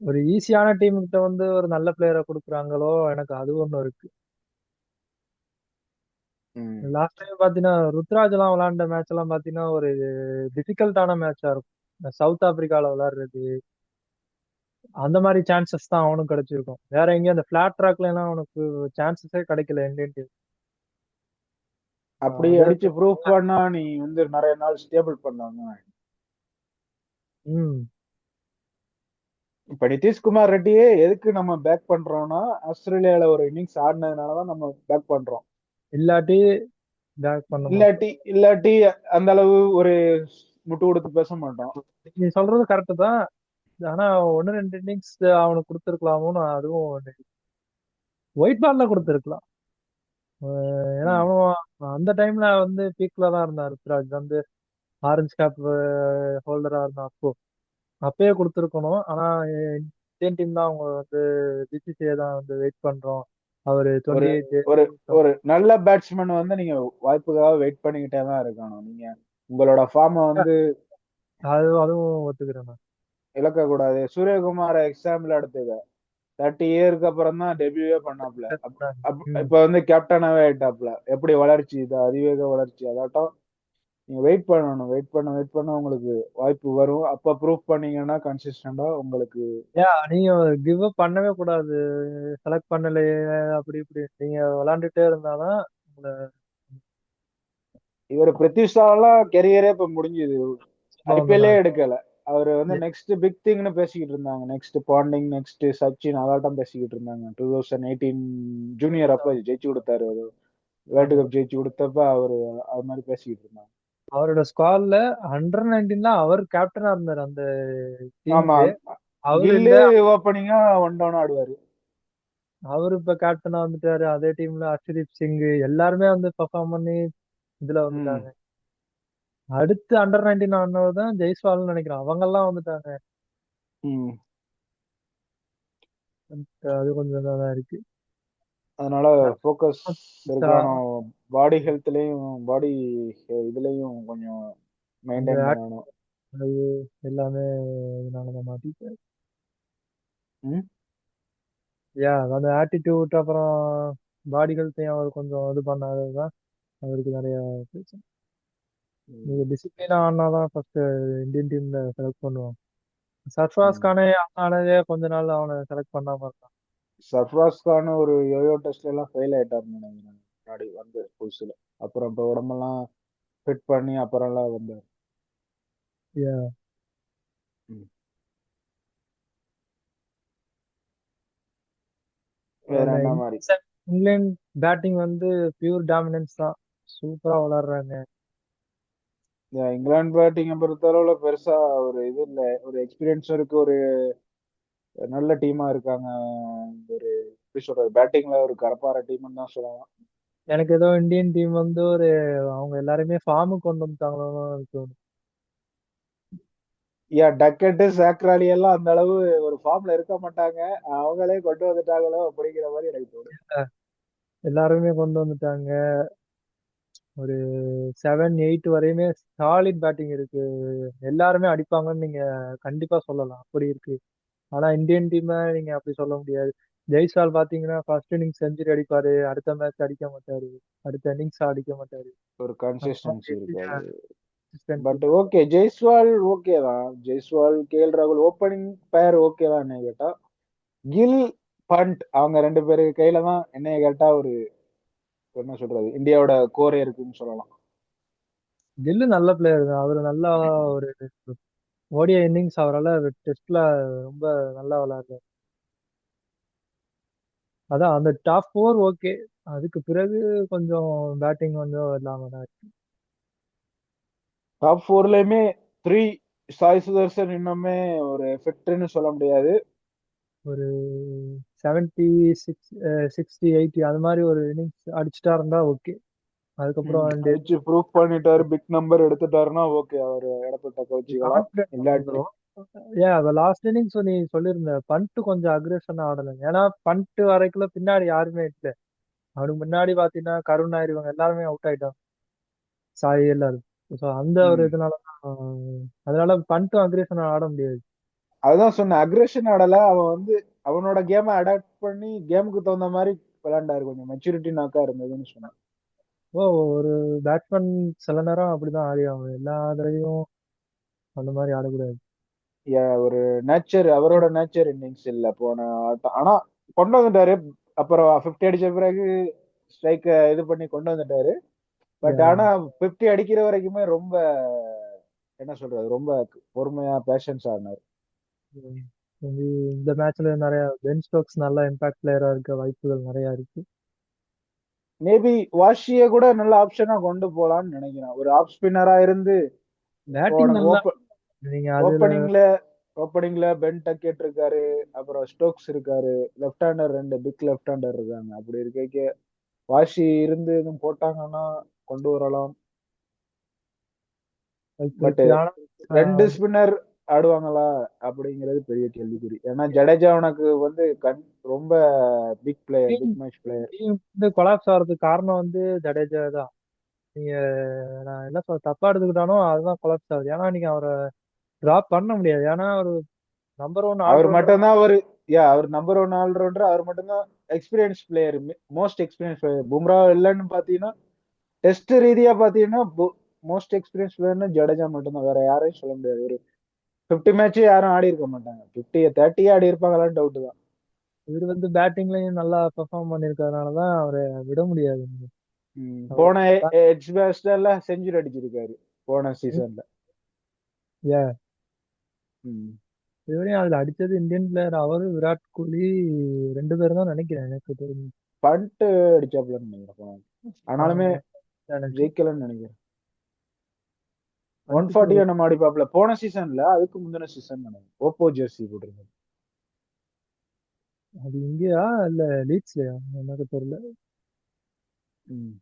ஒரு ஈஸியான டீம் கிட்ட வந்து ஒரு நல்ல பிளேயரை கொடுக்குறாங்களோ, எனக்கு அது ஒண்ணு இருக்கு. ம். லாஸ்ட் டைம் பாத்தீங்கன்னா ருத்ராஜ் எல்லாம் விளையாண்ட மேட்ச் எல்லாம் பாத்தீங்கன்னா ஒரு டிஃபிகல்ட்டான மேட்சா இருக்கும். சவுத் ஆப்பிரிக்கால விளையாடுறது அந்த மாதிரி சான்சஸ் தான் அவனுக்கு கிடைச்சிருக்கும். வேற எங்கேயும் அந்த பிளாட் ட்ராக்ல எல்லாம் அவனுக்கு சான்சஸே கிடைக்கல இந்தியன் டீம். அப்படி அது அடிச்சு ப்ரூஃப் பண்ணா நீ நிறைய நாள் ஸ்டேபிள் பண்ணாங்க. ம் இப்ப நிதிஷ்குமார் ரெட்டியே எதுக்கு நம்ம பேக் பண்றோம்னா, ஆஸ்திரேலியால ஒரு இன்னிங்ஸ் ஆடினதுனாலதான் நம்ம பேக் பண்றோம். இல்லாட்டி பேக் பண்ண மாட்டோம். இல்லாட்டி இல்லாட்டி அந்த அளவு ஒரு முட்டு கொடுத்து பேச மாட்டோம். நீ சொல்றது கரெக்ட் தான். ஆனா ஒன்னு ரெண்டு இன்னிங்ஸ் அவனுக்கு கொடுத்துருக்கலாமோன்னு அதுவும் ஒயிட் பால்ல கொடுத்துருக்கலாம். ஏன்னா ம். அவன் அந்த டைம்ல வந்து பீக்ல தான் இருந்தான் ருத்ராஜ் வந்து. ஆரஞ்சு கேப் ஹோல்டரா இருந்தான் அப்போ. அப்பயே கொடுத்துருக்கணும். ஆனா இந்தியன் டீம் தான் அவங்க வந்து பிசிசிஐ தான் வந்து வெயிட் பண்றோம். அவரு ஒரு 28. ஒரு ஒரு நல்ல பேட்ஸ்மேன் நீங்க வாய்ப்புக்காக வெயிட் பண்ணிக்கிட்டே தான் இருக்கணும். நீங்க உங்களோட ஃபார்மை அதுவும் ஒத்துக்கிறேன் நான். இழக்க கூடாது. சூரியகுமார் எக்ஸாம்பிள் எடுத்துக்க. 30 இயருக்கு அப்புறம் தான் டெபியூவே பண்ணாப்ல. ம். இப்ப கேப்டனாவே ஆயிட்டாப்ல. எப்படி வளர்ச்சி இது, அதிவேக வளர்ச்சி. அதாட்டம் நீங்க வெயிட் பண்ண உங்களுக்கு வாய்ப்பு வரும். அப்ப ப்ரூவ் பண்ணீங்கன்னா கன்சிஸ்டண்டா உங்களுக்கு. நீங்க கிவ் அப் பண்ணவே கூடாது. செலக்ட் பண்ணலையே அப்படி இப்படி நீங்க விளையாண்டுட்டே இருந்தாதான் உங்களை இவர் பிரித்திஷாவெல்லாம் கெரியரே இப்ப முடிஞ்சுது. ஐபிஎல்லே வந்தாங்க. எடுக்கல. அவரு நெக்ஸ்ட் பிக் திங்னு பேசிக்கிட்டு இருந்தாங்க. நெக்ஸ்ட் பாண்டிங், நெக்ஸ்ட் சச்சின் அதாட்டம் பேசிக்கிட்டு இருந்தாங்க. 2018 ஜூனியர் அப்ப ஜெயிச்சு கொடுத்தாரு. அது வேர்ல்டு ஆமா. கப் ஜெயிச்சு கொடுத்தப்ப அவரு அது மாதிரி பேசிக்கிட்டு இருந்தாங்க. அவரோட ஸ்குவாட்ல அண்டர் 19 தான் அவர் கேப்டனா இருந்தார் அந்த ஆமா, டீமுக்கு. அவரு இல்ல. கில்லு ஓப்பனிங்கா ஒன் டவுன் ஆடுவாரு. அவரு இப்ப கேப்டனா வந்துட்டாரு. அதே டீம்ல ஹர்ஷதீப் சிங் எல்லாருமே வந்து பெர்ஃபார்ம் பண்ணி இதுல ம், வந்துட்டாங்க. அடுத்து அண்டர் 19 ஆனவர் தான் ஜெய்ஸ்வால்னு நினைக்கிறேன். அவங்க எல்லாம் வந்துட்டாங்க. ம். அது கொஞ்சம் இதாக இருக்கு. அதனால ஃபோக்கஸ் இருக்கணும். பாடி ஹெல்த்லயும் பாடி இதுலயும் கொஞ்சம் அந்த மெயின்டைன் பண்ணணும். அது எல்லாமே இதனாலதான் மாத்திட்டாரு. ம், அந்த ஆட்டிடியூட் அப்புறம் பாடி ஹெல்த்தையும் அவர் கொஞ்சம் இது பண்ணாததுதான் அவருக்கு நிறைய பிரச்சனை. நீங்க ம். டிசிப்ளினா ஆனாதான் ஃபர்ஸ்ட் இந்தியன் டீம்ல செலக்ட் பண்ணுவாங்க. சர்ஃப்ராஸ் ம். கானே ஆனதே கொஞ்ச நாள் அவனை செலக்ட் பண்ணாம இருந்தான். சர்ஃப்ராஸ் கான் ஒரு யோயோ டெஸ்ட்ல எல்லாம் ஃபெயில் ஆயிட்டாருன்னு நினைக்கிறேன். முன்னாடி புதுசுல. அப்புறம் இப்ப உடம்பெல்லாம் ஃபிட் பண்ணி அப்புறம் எல்லாம் வந்தாரு. Yeah. ம். வேற அந்த என்ன மாதிரி? இங்கிலாந்து பேட்டிங் வந்து பியூர் டாமினன்ஸ் தான். சூப்பரா விளையாடுறாங்க. இங்கிலாந்து பேட்டிங்கை பொறுத்தளவுல பெருசா ஒரு இது இல்ல. ஒரு எக்ஸ்பீரியன்ஸ் இருக்கு. ஒரு நல்ல டீமா இருக்காங்க. ஒரு எப்படி சொல்றது, பேட்டிங்ல ஒரு கரப்பார டீம்னு தான் சொல்லலாம். எனக்கு ஏதோ இந்தியன் டீம் வந்து அவங்க எல்லாருமே ஃபார்முக்கு கொண்டு வந்துட்டாங்களோன்னு தோணுது. டக்கெட்டு சாக்ராலி எல்லாம் அந்த அளவு ஒரு ஃபார்ம்ல இருக்க மாட்டாங்க. அவங்களே கொண்டு வந்துட்டாங்களோ அப்படிங்கிற மாதிரி எனக்கு தோணுது. எல்லாருமே கொண்டு வந்துட்டாங்க. ஒரு 7, 8 வரையுமே சாலிட் பேட்டிங் இருக்கு. எல்லாருமே அடிப்பாங்கன்னு நீங்க கண்டிப்பா சொல்லலாம். அப்படி இருக்கு. ஆனா இந்தியன் டீமை நீங்க அப்படி சொல்ல முடியாது. ஜெய்ஸ்வால் பாத்தீங்கன்னா ஃபர்ஸ்ட் இன்னிங்ஸ் செஞ்சுரி அடிப்பாரு, அடுத்த மேட்ச் அடிக்க மாட்டாரு, அடுத்த இன்னிங்ஸ் அடிக்க மாட்டாரு. ஒரு அந்த கன்சிஸ்டன்சி மாதிரி இருக்காது. consistency பட் இல்ல. ஓகே, ஜெய்ஸ்வால் ஓகே தான். ஜெய்ஸ்வால், கேஎல் ராகுல் ஓப்பனிங் பேர் ஓகே தான் என்ன கேட்டா. கில், பண்ட் அவங்க 2 பேரு கையில தான் என்னைய கேட்டா ஒரு என்ன சொல்றது இந்தியாவோட கோரே இருக்குன்னு சொல்லலாம். கில்லு நல்ல பிளேயர் தான். அவரு நல்லா ஒரு ஓடிஐ இன்னிங்ஸ் அவரால் டெஸ்ட்ல ரொம்ப நல்லா விளையாடுறாரு. அதான் அந்த டாப் 4 ஓகே. அதுக்கு பிறகு கொஞ்சம் பேட்டிங் கொஞ்சம் இல்லாம தான் இருக்கு. டாப் ஃபோர்லயுமே த்ரீ சாய் சுதர்சன் இன்னுமே ஒரு ஃபிட்னு சொல்ல முடியாது. ஒரு 76, 60, 80 அது மாதிரி ஒரு இன்னிங்ஸ் அடிச்சுட்டா இருந்தா ஓகே. அதுக்கப்புறம் அடிச்சு ப்ரூவ் பண்ணிட்டாரு, பிக் நம்பர் எடுத்துட்டாருன்னா ஓகே, அவர் இடத்த தக்க வச்சுக்கலாம். கான்பிடன்ஸ் இல்லாட்டி வந்துடும். ஏன் லாஸ்ட் இன்னிங்ஸ் நீ சொல்லியிருந்த பண்ட் கொஞ்சம் அக்ரெஷனா ஆடல. ஏன்னா பண்ட் வரைக்குள்ள பின்னாடி யாருமே இல்லை. அவனுக்கு முன்னாடி பாத்தீங்கன்னா கருண் நாயர் இவங்க எல்லாருமே அவுட் ஆயிட்டாங்க. சாய் எல்லாரும். ஸோ அந்த ஒரு ம் இதனாலதான் அதனால பண்ட்டும் அக்ரெஷனா ஆட முடியாது. அதுதான் சொன்னேன், அக்ரெஷன் ஆடல. அவன் அவனோட கேமை அடாப்ட் பண்ணி கேமுக்கு தகுந்த மாதிரி விளையாண்டாரு. கொஞ்சம் மெச்சூரிட்டி நாக்கா இருந்ததுன்னு சொன்னேன். ஓ, ஒரு பேட்ஸ்மேன் சில நேரம் அப்படிதான் ஆடி ஆகும். எல்லா தடவையும் அந்த மாதிரி ஆடக்கூடாது. ஒரு நேச்சர், அவரோட நேச்சர் இன்னிங்ஸ் இல்ல போன ஆட்டம். ஆனா கொண்டு வந்துட்டாரு. அப்புறம் 50 அடிச்ச பிறகு ஸ்ட்ரைக்க இது பண்ணி கொண்டு வந்துட்டாரு. But Yeah. ஆனா 50 அடிக்கிற வரைக்குமே ரொம்ப என்ன சொல்றது ரொம்ப பொறுமையா பேஷன்ஸ் ஆடினாரு. உம். இந்த மேட்ச்ல நிறைய பென் ஸ்டோக்ஸ் நல்ல இம்பாக்ட் பிளேயரா இருக்க வாய்ப்புகள் நிறைய இருக்கு. மேபி வாஷிய கூட நல்ல ஆப்ஷனா கொண்டு போலாம்னு நினைக்கிறேன். ஒரு ஆஃப் ஸ்பின்னரா இருந்து இப்போ பேட்டிங் உனக்கு நல்லா நீங்க அதுல ஓப்பனிங்ல ஓப்பனிங்ல பென் டக்கெட் இருக்காரு, அப்புறம் ஸ்டோக்ஸ் இருக்காரு, left hander 2 big left hander இருக்காங்க. அப்படி இருக்க வாஷி இருந்து எதுவும் போட்டாங்கன்னா கொண்டு வரலாம். வாய்ப்பு பட் இருக்கு. ஆனா 2 ஸ்பின்னர் ஆடுவாங்களா அப்படிங்கிறது பெரிய கேள்விக்குறி. ஏன்னா ஜடேஜா உனக்கு ரொம்ப big player, team big match player. Team collapse ஆகிறதுக்கு காரணம் ஜடேஜா தான். நீங்க நான் என்ன சொல்ல தப்பா எடுத்துக்கிட்டானோ அதுதான் கொலாப்ஸ் ஆகுது. ஏன்னா நீங்க அவரை டிராப் பண்ண முடியாது. ஏன்னா அவர் நம்பர் 1 அவர் ஆல்ரவுண்டர். மட்டும்தான் அவர் நம்பர் 1 ஆல்ரவுண்டர். அவர் மட்டும்தான் experience player, most experience player. Bumrah இல்லைன்னு பாத்தீங்கன்னா, டெஸ்ட் ரீதியா பாத்தீங்கன்னா மோஸ்ட் எக்ஸ்பீரியன்ஸ் பிளேயர்னு ஜடேஜா மட்டும்தான். வேற யாரையும் சொல்ல முடியாது. ஒரு 50 மேட்ச் யாரும் ஆடி இருக்க மாட்டாங்க. 50 30 ஆடி இருப்பாங்களான்னு டவுட் தான். இவர் பேட்டிங்லயும் நல்லா பெர்ஃபார்ம் பண்ணிருக்கிறதுனாலதான் அவரை விட முடியாது. அவர் போன எட்ஜ் பேஸ்டர்ல செஞ்சுரி அடிச்சிருக்காரு போன சீசன்ல. yeah. ம். இதுவரையும் அதுல அடிச்சது இந்தியன் பிளேயர் அவரு விராட் கோலி 2 பேரும் தான் நினைக்கிறேன் எனக்கு தெரிஞ்சு. பண்ட் அடிச்சாப்லன்னு நினைக்கிறேன். ஆனாலுமே ஆஹ் எனக்கு ஜெயிக்கலன்னு நினைக்கிறேன். ஒன் பண்ட்டுக்கு ஃபார்ட்டி நம்ம அடிப்பாப்ல போன சீசன்ல. அதுக்கு முந்தின சீசன் நினைக்கிறேன். ஓப்போ ஜெர்சி போட்டிருந்தது. அது இங்கேயா இல்ல லீட்ஸ்லயா எனக்கு தெரியல. ம்.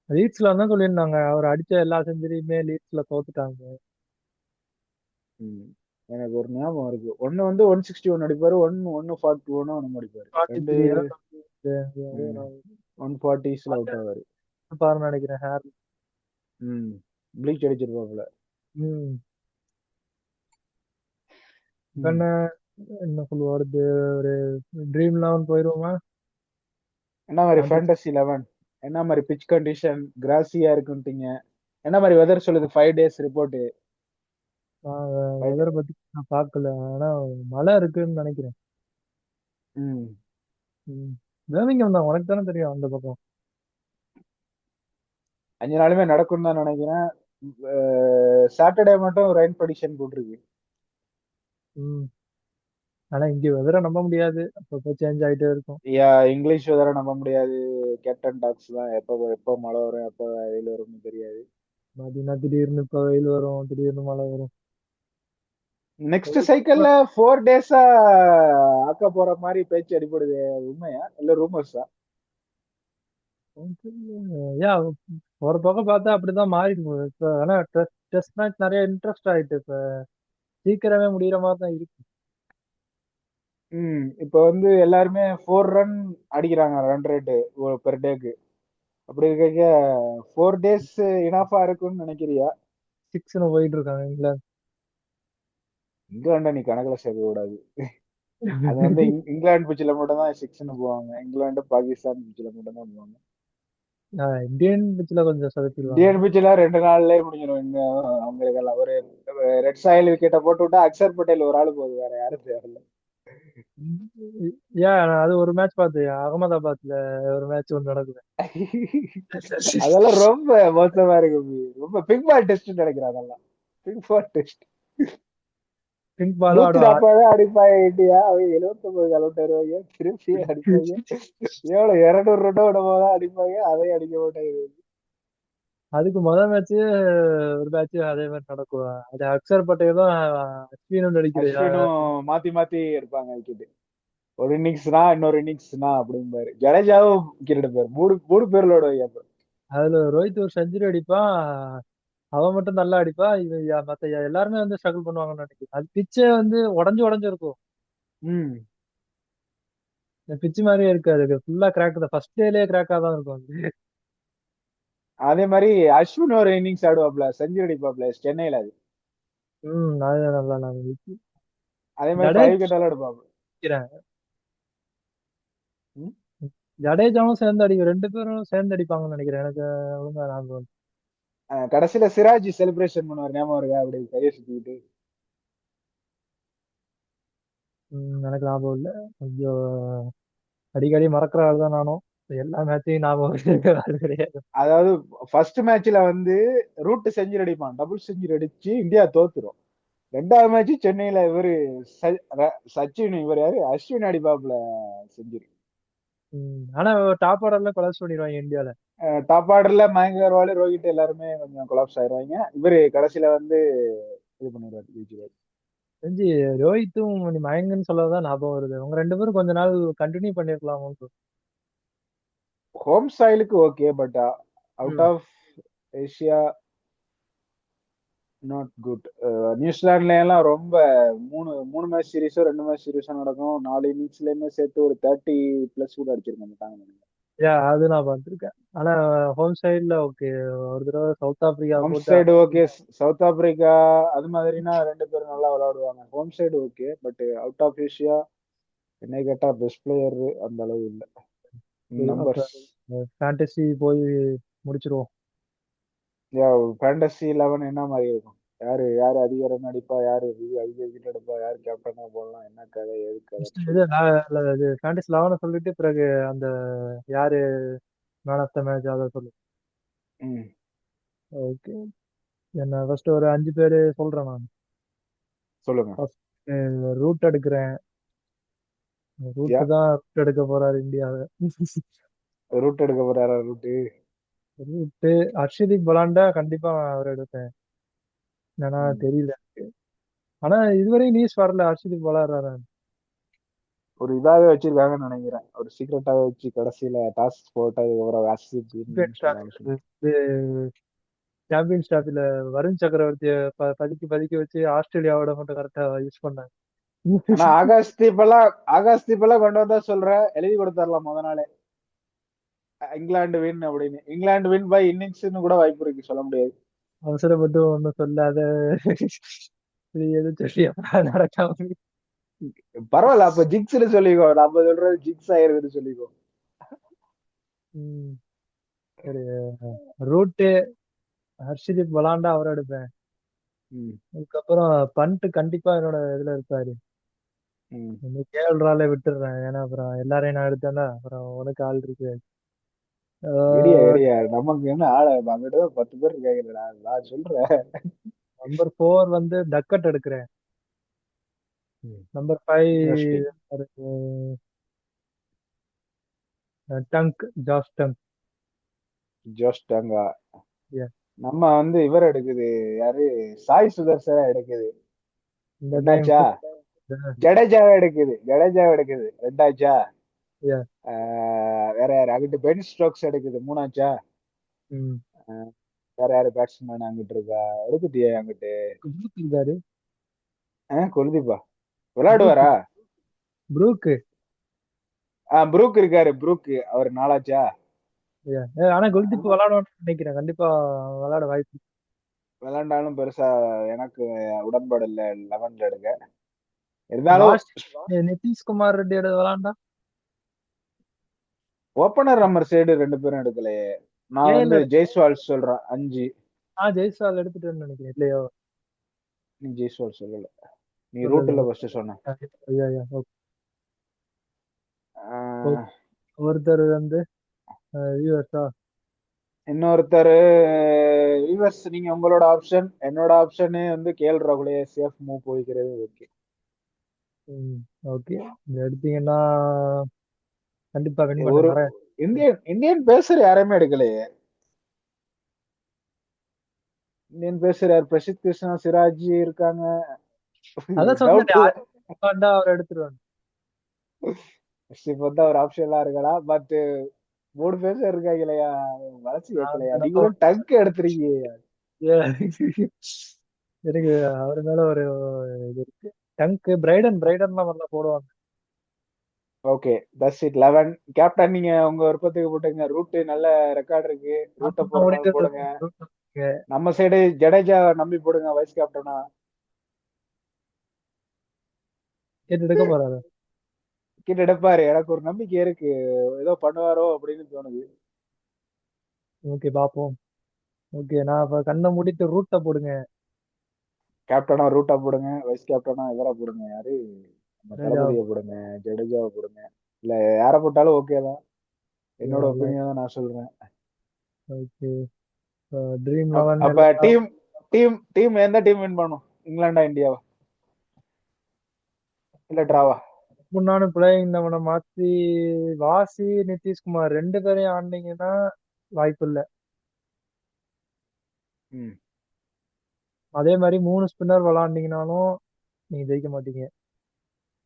லீட்ஸ்ல தான் சொல்லியிருந்தாங்க அவர் அடிச்ச எல்லா செஞ்சுரியுமே லீட்ஸ்ல தோத்துட்டாங்க. ம். எனக்கு ஒரு ஞாபகம் இருக்கு. ஒன்னு 161 அடிப்பாரு, ஒன்னு 41 நம்ம அடிப்பாரு. ரெண்டு 43 140ஸ்ல அவுட் ஆவாரு. பாருன்னு நினைக்கிறேன் ஹேர். ம். ப்ளீச் அடிச்சிருப்பாப்ல. ம். இப்ப ம். என்ன என்ன சொல்லுவாரு ஒரு ட்ரீம் லெவன் போயிருவோமா? என்ன மாதிரி ஃபேண்டசி ஃபேண்டசி 11, என்ன மாதிரி பிச் கண்டிஷன் கிராசியா இருக்குன்ட்டீங்க. என்ன மாதிரி வெதர் சொல்லுது 5 டேஸ் ரிப்போர்ட். வெதரை பத்தி நான் பார்க்கல. ஆனா மழை இருக்குன்னு நினைக்கிறேன். ம். ம். பேர்மிங்ஹாம் தான், உனக்கு தானே தெரியும் அந்த பக்கம். 5 நாளுமே நடக்கும் தான் நினைக்கிறேன். சாட்டர்டே மட்டும் ரெயின் ப்ரெடிக்ஷன் போட்டிருக்கு. ம். ஆனா இங்க வெதரை நம்ப முடியாது. அப்பப்போ சேஞ்ச் ஆயிட்டே இருக்கும். இங்கிலீஷ் வெதரை நம்ப முடியாது. கேப்டன் டாக்ஸ் தான். எப்போ எப்போ மழை வரும் எப்போ வெயில் வரும்னு தெரியாது. பாத்தீங்கன்னா திடீர்னு இப்ப வெயில் வரும், திடீர்னு மழை வரும். நெக்ஸ்ட் சைக்கிள்ல 4 டேஸா ஆக்க போற மாதிரி பேச்சு அடிப்படுது. உண்மையா இல்ல ரூமர்ஸா? யா ஒரு பக்கம் பார்த்தா அப்படிதான் மாறிட்டு போகுது இப்ப. ஆனா டெஸ்ட் மேட்ச் நிறைய இன்ட்ரெஸ்ட் ஆயிட்டு இப்ப. சீக்கிரமே முடிகிற மாதிரி தான் இருக்கு. இப்ப வந்து எல்லாருமே 4 ரன் அடிக்கிறாங்க ரன் ரேட்டு பெர் டேக்கு. அப்படி இருக்க 4 டேஸ் இனாஃபா இருக்கும்னு நினைக்கிறியா? சிக்ஸ்னு போயிட்டு இருக்காங்க இங்கிலாந்து. இங்கிலாண்டை நீ கணக்குல சேர்க்க கூடாது. அது வந்து இங்கிலாந்து பிச்சில் மட்டும் தான் சிக்ஸ்னு போவாங்க. இங்கிலாந்து பாகிஸ்தான் பிச்சில் மட்டும் தான் போவாங்க. இந்தியன் பிச்சில் கொஞ்சம் சொதப்பிடுவாங்க. இந்தியன் பிச்சில் 2 நாள்லயே முடிஞ்சிடும். அவங்களுக்கெல்லாம் ஒரு ரெட் சாயில் விக்கெட்டை போட்டு விட்டா அக்சர் பட்டேல் ஒரு ஆளு போகுது, வேற யாரும் தேவையில்ல. ஏன் அது ஒரு மேட்ச் பார்த்து அகமதாபாத்ல ஒரு மேட்ச் ஒன்று நடக்குது. அதெல்லாம் ரொம்ப மோசமா இருக்கு. ரொம்ப பிக் பால் டெஸ்ட் நினைக்கிறேன் அதெல்லாம். பிக் பால் டெஸ்ட். பிங்க் பாலும் நூத்தி ஆடுவான். 40 அடிப்பாங்க இந்தியா. அவங்க 79 அவுட் வருவாங்க, திருப்பி அடிப்பாங்க. எவ்வளவு 200 ரன் விட போதான் அடிப்பாங்க, அதையும் அடிக்க மாட்டாங்க. அதுக்கு முதல் மேட்ச் ஒரு மேட்ச் அதே மாதிரி நடக்கும். அது அக்சர் பட்டேலும் அஸ்வினும் நடிக்கிறையா. அஸ்வினும் மாத்தி மாத்தி இருப்பாங்க விக்கெட். ஒரு இன்னிங்ஸ்னா இன்னொரு இன்னிங்ஸ்னா அப்படிம்பாரு. ஜடேஜாவும் விக்கெட் எடுப்பாரு. மூணு மூணு பேர்லோட வைப்பாரு. அதுல ரோஹித் ஒரு செஞ்சுரி அடிப்பான். அவன் மட்டும் நல்லா அடிப்பா. இது மத்த எல்லாருமே வந்து ஸ்ட்ரகிள் பண்ணுவாங்கன்னு நினைக்கிறேன். அது பிச்சே வந்து உடஞ்சு உடஞ்சு இருக்கும். ம் பிச்சு மாதிரியே இருக்காது. ஃபுல்லா கிராக் தான். ஃபர்ஸ்ட் டேலயே கிராக்கா தான் இருக்கும் அது. அதே மாதிரி அஸ்வின் ஒரு இன்னிங்ஸ் ஆடுவாப்ல, செஞ்சுரி அடிப்பாப்ல சென்னையில. அது அது நல்லா நான் அதே மாதிரி 5 ஜடேஜ் விக்கெட் எல்லாம் எடுப்பாப்ல. நினைக்கிறேன். ம். ஜடேஜாவும் சேர்ந்து அடிக்கும். ரெண்டு பேரும் சேர்ந்து அடிப்பாங்கன்னு நினைக்கிறேன். எனக்கு ஒழுங்கா ஞாபகம் கடைசியில சிராஜ் செலிப்ரேஷன் பண்ணுவார், ஞாபகம் இருக்கா? அப்படி கையை சுத்திக்கிட்டு. எனக்கு ஞாபகம் இல்லை. கொஞ்சம் அடிக்கடி மறக்கிற ஆள் தான் நானும். எல்லா மேட்சையும் ஞாபகம் வச்சிருக்கிற ஆள் கிடையாது. அதாவது ஃபர்ஸ்ட் மேட்ச்ல வந்து ரூட் செஞ்சுரி அடிப்பான், டபுள் செஞ்சுரி அடிச்சு இந்தியா தோத்துரும். 2வது மேட்ச் சென்னையில இவரு சச்சின், இவர் யாரு, அஸ்வின் அடிப்பாப்ல செஞ்சுரி. ஆனா டாப் ஆர்டர்ல கொலாப்ஸ் பண்ணிடுவாங்க இந்தியால. டாப் ஆர்டர்ல மயங்க் அகர்வால், ரோஹித் எல்லாருமே கொஞ்சம் கொலாப்ஸ் ஆயிடுவாங்க. இவரு கடைசியில வந்து இது பண்ணிடுவாரு, ஜெயிச்சிருவாரு. தெரிஞ்சு ரோஹித்தும் மயங்கன்னு சொல்லதான் ஞாபகம் வருது. அவங்க ரெண்டு பேரும் கொஞ்ச நாள் கண்டினியூ பண்ணிருக்கலாம். ஹோம் ஸ்டைலுக்கு ஓகே, பட் அவுட் ம். Of Asia not good. நியூசிலாந்துல எல்லாம் ரொம்ப மூணு மூணு மேட்ச் சீரிஸோ 2 மேட்ச் சீரிஸோ நடக்கும். 4 இன்னிங்ஸ்லயுமே சேர்த்து ஒரு 30+ கூட அடிச்சிருக்க மாட்டாங்க. அது நான் பார்த்திருக்கேன். ஆனா ஹோம் சைடுல ஓகே. ஒரு தடவை சவுத் ஆப்பிரிக்கா ஹோம் போட்டு சைடு ஓகே, சவுத் ஆப்பிரிக்கா அது மாதிரினா 2 பேரும் நல்லா விளையாடுவாங்க. Home side okay, but out of Asia என்னை கேட்டா பெஸ்ட் பிளேயர் அந்த அளவு இல்ல. அப்ப நம்பர்ஸ். ஃபேண்டசி போய் முடிச்சிருவோம். ஃபேண்டசி 11 என்ன மாதிரி இருக்கும்? யாரு யாரு அதிக ரன் அடிப்பா, யாரு அதிக விக்கெட் எடுப்பா, யாரு கேப்டனா போடலாம், என்ன கதை, எது கதைன்னு இது சொல்லு. இது ஃபேண்டசி 11 சொல்லிட்டு பிறகு அந்த யாரு மேன் ஆஃப் த மேட்ச் அதை சொல்லு. ம் ஓகே. என்ன ஃபர்ஸ்ட் ஒரு 5 பேரு சொல்றேன் நான். சொல்லுங்க. ஃபர்ஸ்ட் ரூட் எடுக்கிறேன். ரூட் யா தான் ரூட் எடுக்க போறாரு இந்தியாவை. ரூட் எடுக்க போறாரா? ரூட்டு ரூட்டு ஹர்ஷதீப் பலாண்டா கண்டிப்பா அவர் எடுப்பேன். ஏன்னா தெரியல. ஆனா இதுவரையும் நியூஸ் வரல ஹர்ஷதீப் விளையாடுறாரு. ஒரு இதாவே வச்சிருக்காங்கன்னு நினைக்கிறேன். ஒரு சீக்கிரட்டாவே வச்சு கடைசியில டாஸ் போட்டதுக்கு அப்புறம் சாம்பியன் சொன்னாலும் சொல்லு. இது சாம்பியன் ஸ்டாப்ல வருண் சக்கரவர்த்திய பதுக்கி பதுக்கி வச்சு ஆஸ்திரேலியாவோட மட்டும் கரெக்டா யூஸ் பண்ணாங்க. ஆனா ஆகாஷ்தீப் எல்லாம் கொண்டு வந்தா சொல்ற, எழுதி கொடுத்துடலாம் முத நாளே இங்கிலாந்து வின் அப்படின்னு. இங்கிலாந்து வின் பை இன்னிங்ஸ்னு கூட வாய்ப்பு இருக்கு, சொல்ல முடியாது. அவசரப்பட்டு ஒண்ணும் சொல்லாத. இது எது சொல்லி அப்புறம் நடக்காம. பரவாயில்ல, அப்ப ஜிக்ஸ்னு சொல்லிக்கோ. நம்ம சொல்றது ஜிக்ஸ் ஆயிருதுன்னு சொல்லிக்கோ. ம், சரி. ரூட்டு ஹர்ஷதீப் விளாண்டா அவரை எடுப்பேன். ம், அதுக்கப்புறம் பண்ட் கண்டிப்பா என்னோட இதுல இருப்பாரு. ம். இந்த கேஎல் விட்டுடுறேன். ஏன்னா அப்புறம் எல்லாரையும் நான் எடுத்தேன்னா அப்புறம் உனக்கு ஆள் இருக்கு. எடியா நமக்கு என்ன ஆள, அங்கிட்ட 10 பேர் இருக்காங்கடா, நான் சொல்றேன். நம்பர் 4 வந்து டக்கட் எடுக்கிறேன். Number 5 interesting. டங்க், ஜாஸ் டங்க். ஜோஸ்டாங்கா. Yeah. நம்ம வந்து இவர் எடுக்குது, யாரு, சாய் சுதர்சனா எடுக்குது. இந்த டைம் என்னாச்சா? ஜடேஜாவை எடுக்குது, ரெண்டாச்சா. வேற யாரு அங்கிட்டு பென் ஸ்ட்ரோக்ஸ் எடுக்குது மூணாச்சா. ம். அஹ் வேற யாரு பேட்ஸ்மேன் அங்கிட்டு இருக்கா? எடுத்துட்டியே அங்கிட்டு. ப்ரூக் இருக்காரு. குல்தீப்பா ப்ரூக் விளையாடுவாரா? ப்ரூக் ப்ரூக் இருக்காரு, ப்ரூக் அவர் நாளாச்சா. ஆனா குல்தீப் விளையாடுவான்னு நினைக்கிறேன். கண்டிப்பா விளையாட வாய்ப்பு. விளையாண்டாலும் பெருசா எனக்கு உடன்பாடு இல்ல 11ல எடுக்க. இருந்தாலும் லாஸ்ட் நிதிஷ்குமார் ரெட்டியோட விளையாண்டா ஓப்பனர் நம்பர் சைடு ரெண்டு பேரும் எடுக்கலையே. நான் கேஎல் வந்து எடுத்து ஜெய்ஸ்வால் சொல்றேன் 5. ஜெய்ஸ்வால் எடுத்துட்டேன்னு நினைக்கிறேன் இல்லையோ. நீ ஜெய்ஸ்வால் சொல்லல, நீ சொல்லல. ரூட்ல ஃபர்ஸ்ட் சொன்ன. ஓகே. ஆஹ் ஒருத்தர் வந்து வியூவர்ஸா இன்னொருத்தர் வியூவர்ஸ், நீங்க உங்களோட ஆப்ஷன். என்னோட ஆப்ஷனே வந்து கேஎல் ராகுலே சேஃப் மூவ் போய்க்கிறது. ஓகே. ஓகே. இது எடுத்தீங்கன்னா கண்டிப்பா வின் பண்ண ஒரு வரேன். இந்தியன் இந்தியன் பேசர் யாரையுமே எடுக்கலையே. இந்தியன் பேசர் யார்? பிரசித் கிருஷ்ணா, சிராஜ் இருக்காங்க. அதான் டவுட் சொன்னேன் தான். அவர் எடுத்துருவாங்க. இப்ப வந்து அவர் ஆப்ஷன்லாம் இருக்கலாம். பட் 3 பேசர் இருக்காங்க இல்லையா, வளர்ச்சி அந்த வைக்கலையா? அளவு நீங்களும் டங்க் எடுத்துருக்கீங்க. எனக்கு அவர் மேல ஒரு இது இருக்கு. டங்க் பிரைடன் பிரைடன்லாம் நல்லா போடுவாங்க. Okay, that's it 11. கேப்டன் நீங்க உங்க விருப்பத்துக்கு போட்டுங்க. ரூட் நல்ல ரெக்கார்ட் இருக்கு, ரூட்டை போடுறனாலும் போடுங்க. நம்ம சைடு ஜடேஜா நம்பி போடுங்க வைஸ் கேப்டனா. கேட்டு எடுக்க போறாரு. கிட்ட எடுப்பாரு, எனக்கு ஒரு நம்பிக்கை இருக்கு. ஏதோ பண்ணுவாரோ அப்படின்னு தோணுது. ஓகே பாப்போம். ஓகே நான் இப்ப கண்ணை மூடிட்டு ரூட்டை போடுங்க. கேப்டனா ரூட்டா போடுங்க, வைஸ் கேப்டனா இவரா போடுங்க. யாரு? நம்ம ஜடேஜாவை தளபதியை போடுங்க. போடுங்க, ஜடேஜாவை போடுங்க. இல்ல யாரை போட்டாலும் ஓகே தான். என்னோட ஒப்பீனியன் தான் நான் சொல்றேன். ஓகே. ட்ரீம் லெவன் அப்ப எல்லாம் டீம் டீம் டீம் எந்த டீம் வின் பண்ணும்? இங்கிலாண்டா இந்தியாவா இல்ல டிராவா? முன்னாடி பிளேயிங் லெவனை மாத்தி வாசி நிதிஷ்குமார் ரெண்டு பேரையும் ஆடினீங்கன்னா வாய்ப்பு இல்லை. ம். அதே மாதிரி 3 ஸ்பின்னர் விளாண்டீங்கனாலும் நீங்க ஜெயிக்க மாட்டீங்க.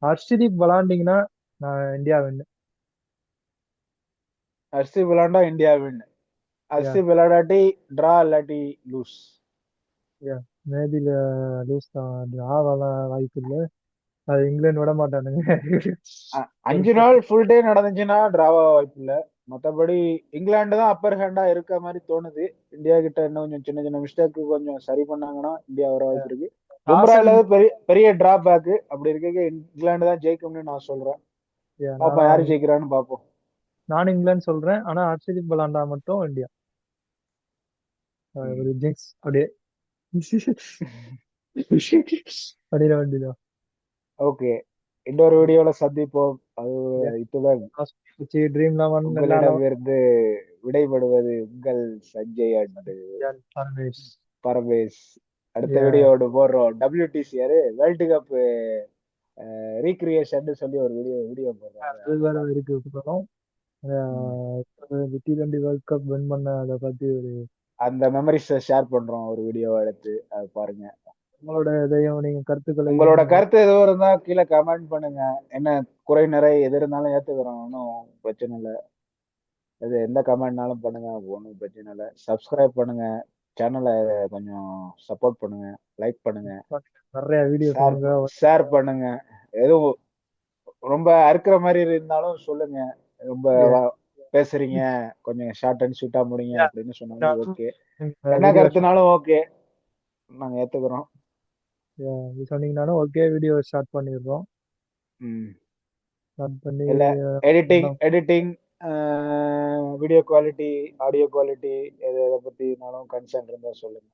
ஹர்ஷ்தீப் விளாண்டீங்கன்னா நான் இந்தியா வின்னு. அரிசி விளையாண்டா இந்தியா வின். அரிசி விளையாடாட்டி டிரா இல்லாட்டி லூஸ். மேபி லூஸ் தான். வாய்ப்பு இல்லை. அது இங்கிலாந்து விட மாட்டானுங்க. 5 நாள் ஃபுல் டே நடந்துச்சுன்னா டிராவா வாய்ப்பு இல்ல. மத்தபடி இங்கிலாந்து தான் அப்பர் ஹேண்டா இருக்க மாதிரி தோணுது. இந்தியா கிட்ட இன்னும் கொஞ்சம் சின்ன சின்ன மிஸ்டேக் கொஞ்சம் சரி பண்ணாங்கன்னா இந்தியா வர வாய்ப்பு இருக்கு. பும்ரா டாஸ் இல்லாத பெரிய பெரிய டிரா பேக். அப்படி இருக்க இங்கிலாந்து தான் ஜெயிக்கும்னு நான் சொல்றேன். பாப்போம் யாரு ஜெயிக்கிறான்னு பாப்போம். நான் இங்கிலாந்து சொல்றேன். ஆனா ஹர்ஷ்தீப் விளாண்டா மட்டும் இந்தியா. ஒரு ஜிங்ஸ் அப்படியே பண்ணிட வேண்டியதான். ஓகே, இன்னொரு வீடியோல சந்திப்போம். அது இத்துடன் ட்ரீம் லெவன் எல்லா உங்களிடமிருந்து விடைபடுவது உங்கள் சஞ்சய் அண்ட் லெவன் பரமேஷ். அடுத்த வீடியோடு போடுறோம். WTC யாரு வேர்ல்டு கப் ரீக்ரியேஷன் சொல்லி ஒரு வீடியோ வீடியோ போடுறாங்க. இருக்கு. T20 வேர்ல்ட் கப் வின் பண்ண அதை பத்தி ஒரு அந்த மெமரிஸ ஷேர் பண்றோம் ஒரு வீடியோ எடுத்து, அது பாருங்க. உங்களோட இதையும் நீங்க கருத்துக்களை உங்களோட கருத்து எதுவும் இருந்தா கீழே கமெண்ட் பண்ணுங்க. என்ன குறை நிறை எது இருந்தாலும் ஏத்துக்கிறோம், ஒன்றும் பிரச்சனை இல்லை. இது எந்த கமெண்ட்னாலும் பண்ணுங்க, ஒன்றும் பிரச்சனை இல்லை. சப்ஸ்கிரைப் பண்ணுங்க, சேனலை கொஞ்சம் சப்போர்ட் பண்ணுங்க, லைக் பண்ணுங்க, நிறைய வீடியோ ஷேர் ஷேர் பண்ணுங்க. எதுவும் ரொம்ப அறுக்கிற மாதிரி இருந்தாலும் சொல்லுங்க. ரொம்ப பேசுறீங்க, கொஞ்சம் ஷார்ட் அண்ட் ஸ்வீட்டா முடிங்க அப்படின்னு சொன்னாலும் ஓகே. என்ன வீடியோ கருத்துனாலும் ஓகே, நாங்க ஏத்துக்கிறோம். சொன்னீங்கன்னாலும் ஓகே. வீடியோ ஸ்டார்ட் பண்ணிடுறோம். ஸ்டார்ட் பண்ணி இல்ல editing video quality, audio quality எதை பத்தினாலும் கன்சர்ன் இருந்தா சொல்லுங்க.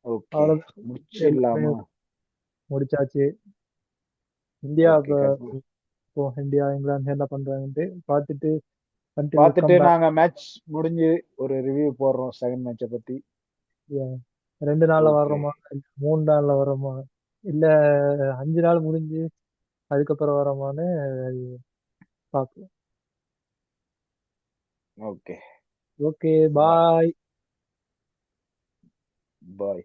ஓகே, முடிச்சிடலாமா? முடிச்சாச்சு. இந்தியா இப்போ இந்தியா இங்கிலாந்து என்ன பண்றாங்கன்ட்டு பார்த்துட்டு நாங்க மேட்ச் முடிஞ்சு ஒரு ரிவ்யூ போடுறோம் செகண்ட் மேட்சை பத்தி. 2 நாள்ல வர்றோமா, 3 நாள்ல வர்றோமா, இல்ல 5 நாள் முடிஞ்சு அதுக்கப்புறம் வரோமான்னு பார்ப்போம். Okay okay bye. பாய்.